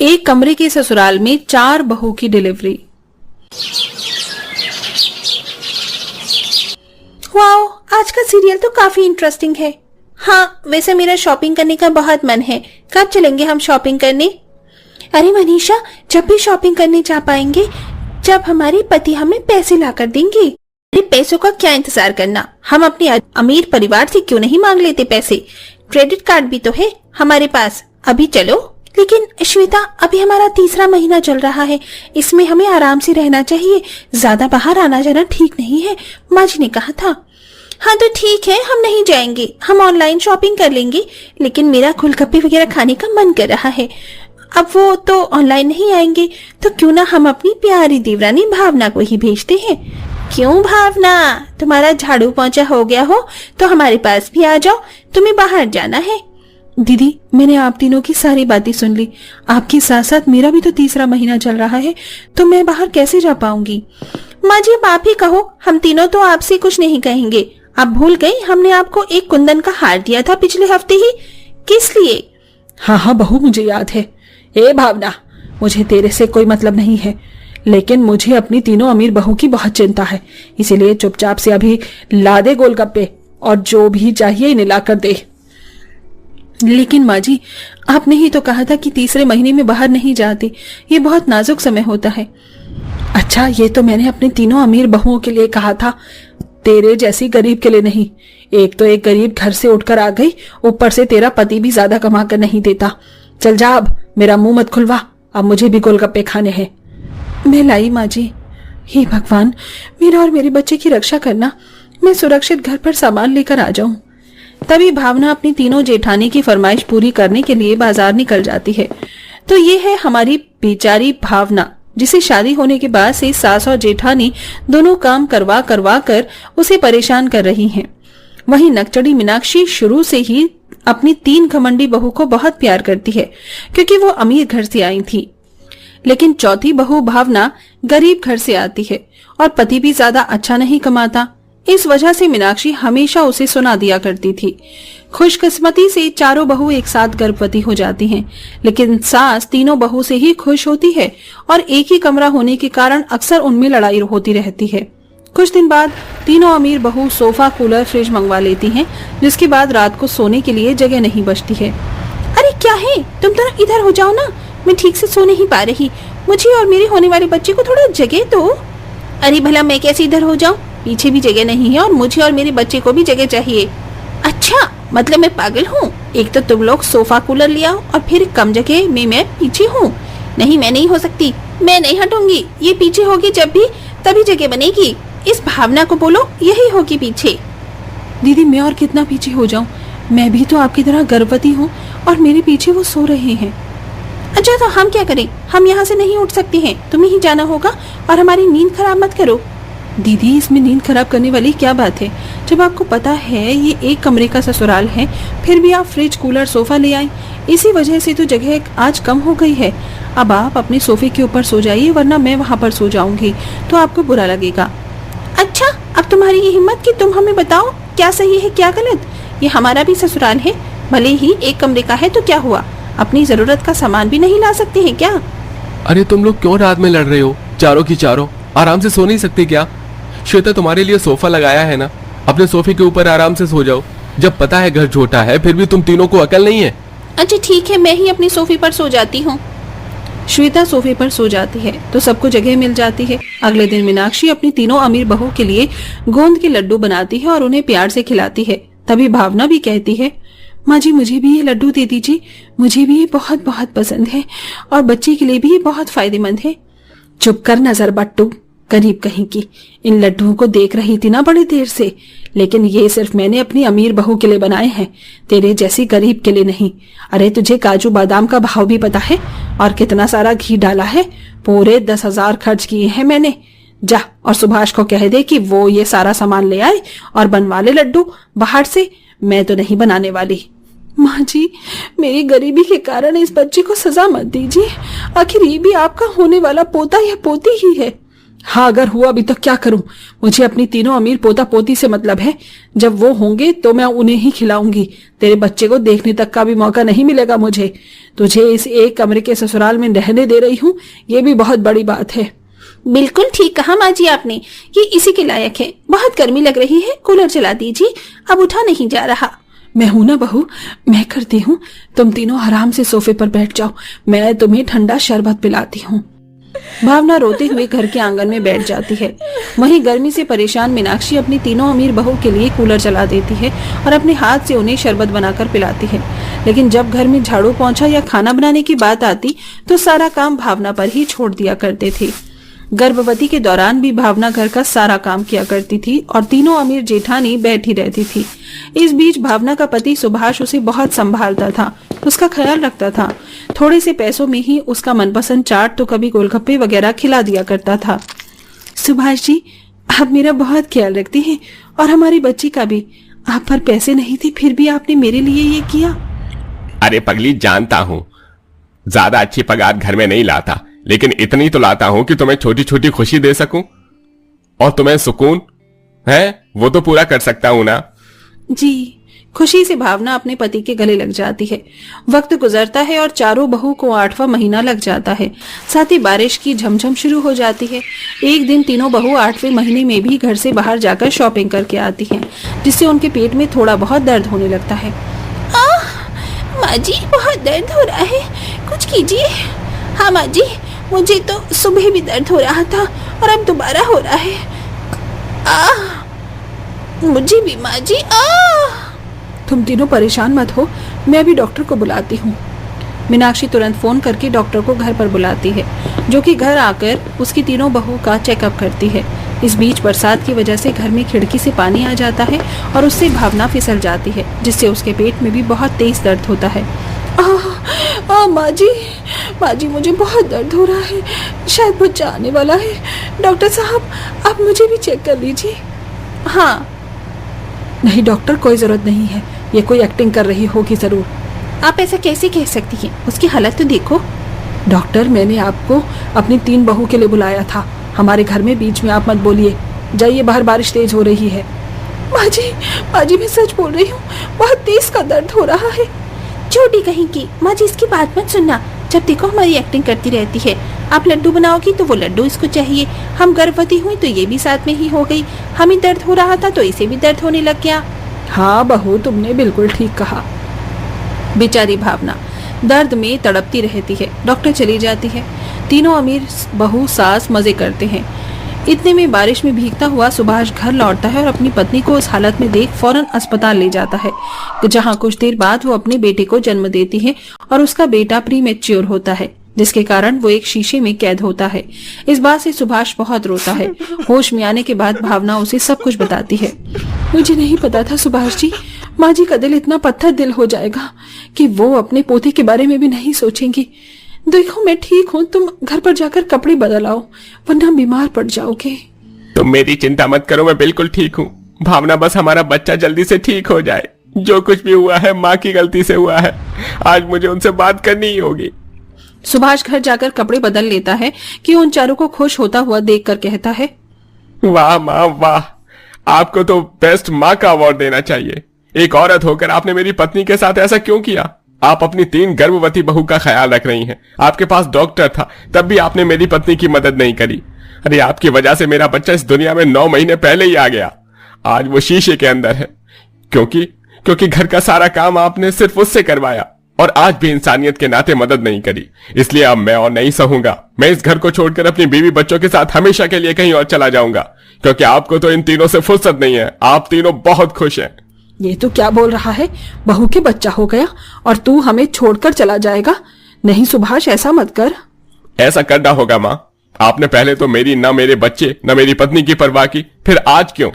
एक कमरे के ससुराल में 4 बहू की डिलीवरी। वाओ, आज का सीरियल तो काफी इंटरेस्टिंग है। हाँ, वैसे मेरा शॉपिंग करने का बहुत मन है। कब चलेंगे हम शॉपिंग करने? अरे मनीषा, जब भी शॉपिंग करने जा पाएंगे जब हमारे पति हमें पैसे ला कर देंगे। अरे पैसों का क्या इंतजार करना, हम अपने अमीर परिवार से क्यों नहीं मांग लेते पैसे? क्रेडिट कार्ड भी तो है हमारे पास, अभी चलो। लेकिन श्वेता, अभी हमारा तीसरा महीना चल रहा है, इसमें हमें आराम से रहना चाहिए, ज्यादा बाहर आना जाना ठीक नहीं है, माँ जी ने कहा था। हाँ तो ठीक है, हम नहीं जाएंगे, हम ऑनलाइन शॉपिंग कर लेंगे, लेकिन मेरा गोलगप्पे वगैरह खाने का मन कर रहा है। अब वो तो ऑनलाइन नहीं आएंगे, तो क्यों ना हम अपनी प्यारी देवरानी भावना को ही भेजते हैं। क्यों भावना, तुम्हारा झाड़ू पोंछा हो गया हो तो हमारे पास भी आ जाओ, तुम्हें बाहर जाना है। दीदी, मैंने आप तीनों की सारी बातें सुन ली। आपके साथ साथ मेरा भी तो तीसरा महीना चल रहा है, तो मैं बाहर कैसे जा पाऊंगी? माँ जी, आप ही कहो, हम तीनों तो आपसे कुछ नहीं कहेंगे। आप भूल गई, हमने आपको एक कुंदन का हार दिया था पिछले हफ्ते ही, किस लिए? हाँ बहू, मुझे याद है। ए भावना, मुझे तेरे से कोई मतलब नहीं है, लेकिन मुझे अपनी तीनों अमीर बहू की बहुत चिंता है, इसीलिए चुपचाप से अभी ला दे गोलगप्पे और जो भी चाहिए इन्हें ला कर दे। लेकिन माँ जी, आपने ही तो कहा था कि तीसरे महीने में बाहर नहीं जाते, ये बहुत नाजुक समय होता है। अच्छा, ये तो मैंने अपने तीनों अमीर बहुओं के लिए कहा था, तेरे जैसी गरीब के लिए नहीं। एक तो एक गरीब घर से उठकर आ गई, ऊपर से तेरा पति भी ज्यादा कमा कर नहीं देता। चल जा, अब मेरा मुंह मत खुलवा, अब मुझे भी गोलगप्पे खाने हैं। मैं लाई माँ जी। हे भगवान, मेरा और मेरे बच्चे की रक्षा करना, मैं सुरक्षित घर पर सामान लेकर आ जाऊं। तभी भावना अपनी तीनों जेठानी की फरमाइश पूरी करने के लिए बाजार निकल जाती है। तो ये है हमारी बेचारी भावना, जिसे शादी होने के बाद से सास और जेठानी दोनों काम करवा करवा कर उसे परेशान कर रही हैं। वहीं नकचड़ी मीनाक्षी शुरू से ही अपनी 3 घमंडी बहू को बहुत प्यार करती है, क्योंकि वो अमीर घर से आई थी। लेकिन चौथी बहू भावना गरीब घर से आती है और पति भी ज्यादा अच्छा नहीं कमाता। इस वजह से मीनाक्षी हमेशा उसे सुना दिया करती थी। खुशकिस्मती से चारों बहू एक साथ गर्भवती हो जाती हैं, लेकिन सास तीनों बहू से ही खुश होती है और एक ही कमरा होने के कारण अक्सर उनमें लड़ाई होती रहती है। कुछ दिन बाद तीनों अमीर बहू सोफा, कूलर, फ्रिज मंगवा लेती हैं, जिसके बाद रात को सोने के लिए जगह नहीं बचती है। अरे क्या है, तुम तो इधर हो जाओ ना, मैं ठीक से सो नहीं पा रही, मुझे और मेरे होने वाले बच्चे को थोड़ा जगह दो। अरे भला मैं कैसे इधर हो जाऊं, पीछे भी जगह नहीं है और मुझे और मेरे बच्चे को भी जगह चाहिए। अच्छा, मतलब मैं पागल हूँ? एक तो तुम लोग सोफा कूलर ले आओ और फिर कम जगह में मैं पीछे हूँ। नहीं, मैं नहीं हो सकती, मैं नहीं हटूंगी, ये पीछे होगी जब भी तभी जगह बनेगी। इस भावना को बोलो यही होगी पीछे। दीदी, मैं और कितना पीछे हो जाऊं, मैं भी तो आपकी तरह गर्भवती हूँ और मेरे पीछे वो सो रहे हैं। अच्छा, तो हम क्या करें? हम यहाँ से नहीं उठ सकते हैं, तुम्हें ही जाना होगा और हमारी नींद खराब मत करो। दीदी, इसमें नींद खराब करने वाली क्या बात है? जब आपको पता है ये एक कमरे का ससुराल है, फिर भी आप फ्रिज, कूलर, सोफा ले आए, इसी वजह से तो जगह आज कम हो गई है। अब आप अपने सोफे के ऊपर सो जाइए, वरना मैं वहाँ पर सो जाऊंगी तो आपको बुरा लगेगा। अच्छा, अब तुम्हारी ये हिम्मत कि तुम हमें बताओ क्या सही है क्या गलत? ये हमारा भी ससुराल है, भले ही एक कमरे का है तो क्या हुआ, अपनी जरूरत का सामान भी नहीं ला सकते हैं क्या? अरे तुम लोग क्यों रात में लड़ रहे हो? चारों की चारों आराम से सो नहीं सकते क्या? श्वेता, तुम्हारे लिए सोफा लगाया है ना, अपने सोफे के ऊपर आराम से सो जाओ। जब पता है घर छोटा है, फिर भी तुम तीनों को अकल नहीं है। अच्छा ठीक है, मैं ही अपने सोफे पर सो जाती हूँ। श्वेता सोफे पर सो जाती है तो सबको जगह मिल जाती है। अगले दिन मीनाक्षी अपनी तीनों अमीर बहू के लिए गोंद के लड्डू बनाती है और उन्हें प्यार से खिलाती है। तभी भावना भी कहती है, माँ जी, मुझे भी ये लड्डू दे दीजिए, मुझे भी ये बहुत बहुत पसंद है और बच्चे के लिए भी ये बहुत फायदेमंद है। चुप कर नजर बट्टू, गरीब कहीं की, इन लड्डुओं को देख रही थी ना बड़ी देर से, लेकिन ये सिर्फ मैंने अपनी अमीर बहू के लिए बनाए हैं, तेरे जैसी गरीब के लिए नहीं। अरे तुझे काजू बादाम का भाव भी पता है और कितना सारा घी डाला है? पूरे 10,000 खर्च किए हैं मैंने। जा और सुभाष को कह दे कि वो ये सारा सामान ले आए और बनवा ले लड्डू बाहर से, मैं तो नहीं बनाने वाली। माँ जी, मेरी गरीबी के कारण इस बच्चे को सजा मत दीजिए, आखिर ये भी आपका होने वाला पोता या पोती ही है। हाँ, अगर हुआ भी तो क्या करूं? मुझे अपनी तीनों अमीर पोता पोती से मतलब है। जब वो होंगे तो मैं उन्हें ही खिलाऊंगी। तेरे बच्चे को देखने तक का भी मौका नहीं मिलेगा मुझे। तुझे इस एक कमरे के ससुराल में रहने दे रही हूँ, ये भी बहुत बड़ी बात है। बिल्कुल ठीक कहा माँ जी आपने, ये इसी के लायक है। बहुत गर्मी लग रही है, कूलर चला दीजिए, अब उठा नहीं जा रहा। मैं हूं ना बहू, मैं करती हूँ। तुम तीनों आराम से सोफे पर बैठ जाओ, मैं तुम्हें ठंडा शरबत पिलाती हूँ। भावना रोते हुए घर के आंगन में बैठ जाती है। वहीं गर्मी से परेशान मीनाक्षी अपनी तीनों अमीर बहू के लिए कूलर चला देती है और अपने हाथ से उन्हें शरबत बनाकर पिलाती है। लेकिन जब घर में झाड़ू पोंछा या खाना बनाने की बात आती तो सारा काम भावना पर ही छोड़ दिया करते थे। गर्भवती के दौरान भी भावना घर का सारा काम किया करती थी और तीनों अमीर जेठानी बैठी रहती थी। इस बीच भावना का पति सुभाष उसे बहुत संभालता था, उसका ख्याल रखता था। थोड़े से पैसों में ही उसका मनपसंद चाट तो कभी गोलगप्पे वगैरह खिला दिया करता था। सुभाष जी, आप मेरा बहुत ख्याल रखते हैं और हमारी बच्ची का भी। आप पर पैसे नहीं थे फिर भी आपने मेरे लिए ये किया। अरे पगली, जानता हूँ ज्यादा अच्छी पगार घर में नहीं लाता, लेकिन इतनी तो लाता हूं कि तुम्हें छोटी छोटी खुशी दे सकूं और तुम्हें सुकून है वो तो पूरा कर सकता हूं ना। जी। खुशी से भावना अपने पति के गले लग जाती है। वक्त गुजरता है और चारों बहू को 8वां महीना लग जाता है। साथ ही बारिश की झमझम शुरू हो जाती है। एक दिन तीनों बहू 8वें महीने में भी घर से बाहर जाकर शॉपिंग करके आती हैं, जिससे उनके पेट में थोड़ा बहुत दर्द होने लगता है। माँ जी, बहुत दर्द हो रहा है, कुछ कीजिए। हाँ माँ जी, मुझे तो सुबह भी दर्द हो रहा था और अब दोबारा हो रहा है। मुझे भी माँ जी। तुम तीनों परेशान मत हो, मैं भी डॉक्टर को बुलाती हूँ। मीनाक्षी तुरंत फोन करके डॉक्टर को घर पर बुलाती है, जो कि घर आकर उसकी तीनों बहू का चेकअप करती है। इस बीच बरसात की वजह से घर में खिड़की से पानी आ जाता है और उससे भावना फिसल जाती है, जिससे उसके पेट में भी बहुत तेज दर्द होता है। माँ जी, मुझे बहुत दर्द हो रहा है, शायद बच्चा आने वाला है। डॉक्टर साहब, आप मुझे भी चेक कर लीजिए। हाँ। नहीं डॉक्टर, कोई जरूरत नहीं है, ये कोई एक्टिंग कर रही होगी जरूर। आप ऐसा कैसे कह सकती हैं? उसकी हालत तो देखो। डॉक्टर, मैंने आपको अपनी 3 बहू के लिए बुलाया था। हमारे घर में बीच में आप मत बोलिए। जाइए, बाहर बारिश तेज हो रही है। माँ जी, मैं सच बोल रही हूँ, बहुत तेज का दर्द हो रहा है। छोटी कहीं की। माँ जी, इसकी बात मत सुनना, जब देखो हमारी एक्टिंग करती रहती है। आप लड्डू बनाओगी तो वो लड्डू इसको चाहिए, हम गर्भवती हुई तो ये भी साथ में ही हो गई, हमें दर्द हो रहा था तो इसे भी दर्द होने लग गया। हाँ बहू, तुमने बिल्कुल ठीक कहा। बेचारी भावना दर्द में तड़पती रहती है। डॉक्टर चली जाती है। तीनों अमीर बहू सास मजे करते हैं। इतने में बारिश में भीगता हुआ सुभाष घर लौटता है और अपनी पत्नी को उस हालत में देख फौरन अस्पताल ले जाता है, जहां कुछ देर बाद वो अपने बेटे को जन्म देती है और उसका बेटा प्रीमेच्योर होता है, जिसके कारण वो एक शीशे में कैद होता है। इस बात से सुभाष बहुत रोता है। होश में आने के बाद भावना उसे सब कुछ बताती है। मुझे नहीं पता था सुभाष जी, माँ जी का दिल इतना पत्थर दिल हो जाएगा कि वो अपने पोते के बारे में भी नहीं सोचेंगी। देखो, मैं ठीक हूँ, तुम घर पर जाकर कपड़े बदल आओ, वरना बीमार पड़ जाओगे। तुम मेरी चिंता मत करो, मैं बिल्कुल ठीक हूँ। भावना, बस हमारा बच्चा जल्दी से ठीक हो जाए। जो कुछ भी हुआ है माँ की गलती से हुआ है, आज मुझे उनसे बात करनी ही होगी। सुभाष घर जाकर कपड़े बदल लेता है कि उन चारों को खुश होता हुआ देखकर कहता है, वाह माँ वाह, आपको तो बेस्ट माँ का अवार्ड देना चाहिए। एक औरत होकर आपने मेरी पत्नी के साथ ऐसा क्यों किया? आप अपनी 3 गर्भवती बहू का ख्याल रख रही हैं। आपके पास डॉक्टर था, तब भी आपने मेरी पत्नी की मदद नहीं करी। अरे आपकी वजह से मेरा बच्चा इस दुनिया में 9 महीने पहले ही आ गया। आज वो शीशे के अंदर है, क्योंकि घर का सारा काम आपने सिर्फ उससे करवाया और आज भी इंसानियत के नाते मदद नहीं करी। इसलिए अब मैं और नहीं सहूंगा। मैं इस घर को छोड़कर अपनी बीवी बच्चों के साथ हमेशा के लिए कहीं और चला जाऊंगा, क्योंकि आपको तो इन तीनों से फुर्सत नहीं है। आप तीनों बहुत खुश हैं। ये तो क्या बोल रहा है? बहू के बच्चा हो गया और तू हमें छोड़कर चला जाएगा? नहीं सुभाष, ऐसा मत कर। ऐसा करना होगा माँ। आपने पहले तो मेरी न मेरे बच्चे न मेरी पत्नी की परवाह की, फिर आज क्यों?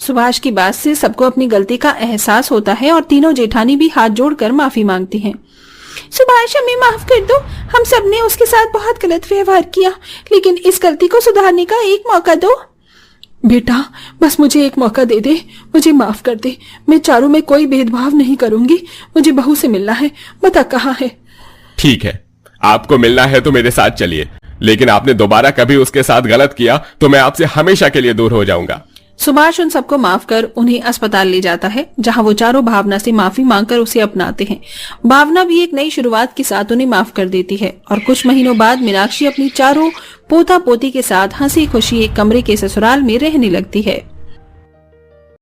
सुभाष की बात से सबको अपनी गलती का एहसास होता है और तीनों जेठानी भी हाथ जोड़कर माफी मांगती हैं। सुभाष, हमें माफ कर दो, हम सब ने उसके साथ बहुत गलत व्यवहार किया, लेकिन इस गलती को सुधारने का एक मौका दो। बेटा, बस मुझे एक मौका दे दे, मुझे माफ कर दे। मैं चारों में कोई भेदभाव नहीं करूंगी। मुझे बहू से मिलना है, बता कहाँ है? ठीक है, आपको मिलना है तो मेरे साथ चलिए। लेकिन आपने दोबारा कभी उसके साथ गलत किया तो मैं आपसे हमेशा के लिए दूर हो जाऊंगा। सुभाष उन सबको माफ कर उन्हें अस्पताल ले जाता है, जहां वो चारों भावना से माफी मांगकर उसे अपनाते हैं। भावना भी एक नई शुरुआत के साथ उन्हें माफ कर देती है और कुछ महीनों बाद मीनाक्षी अपनी चारों पोता पोती के साथ हंसी खुशी एक कमरे के ससुराल में रहने लगती है।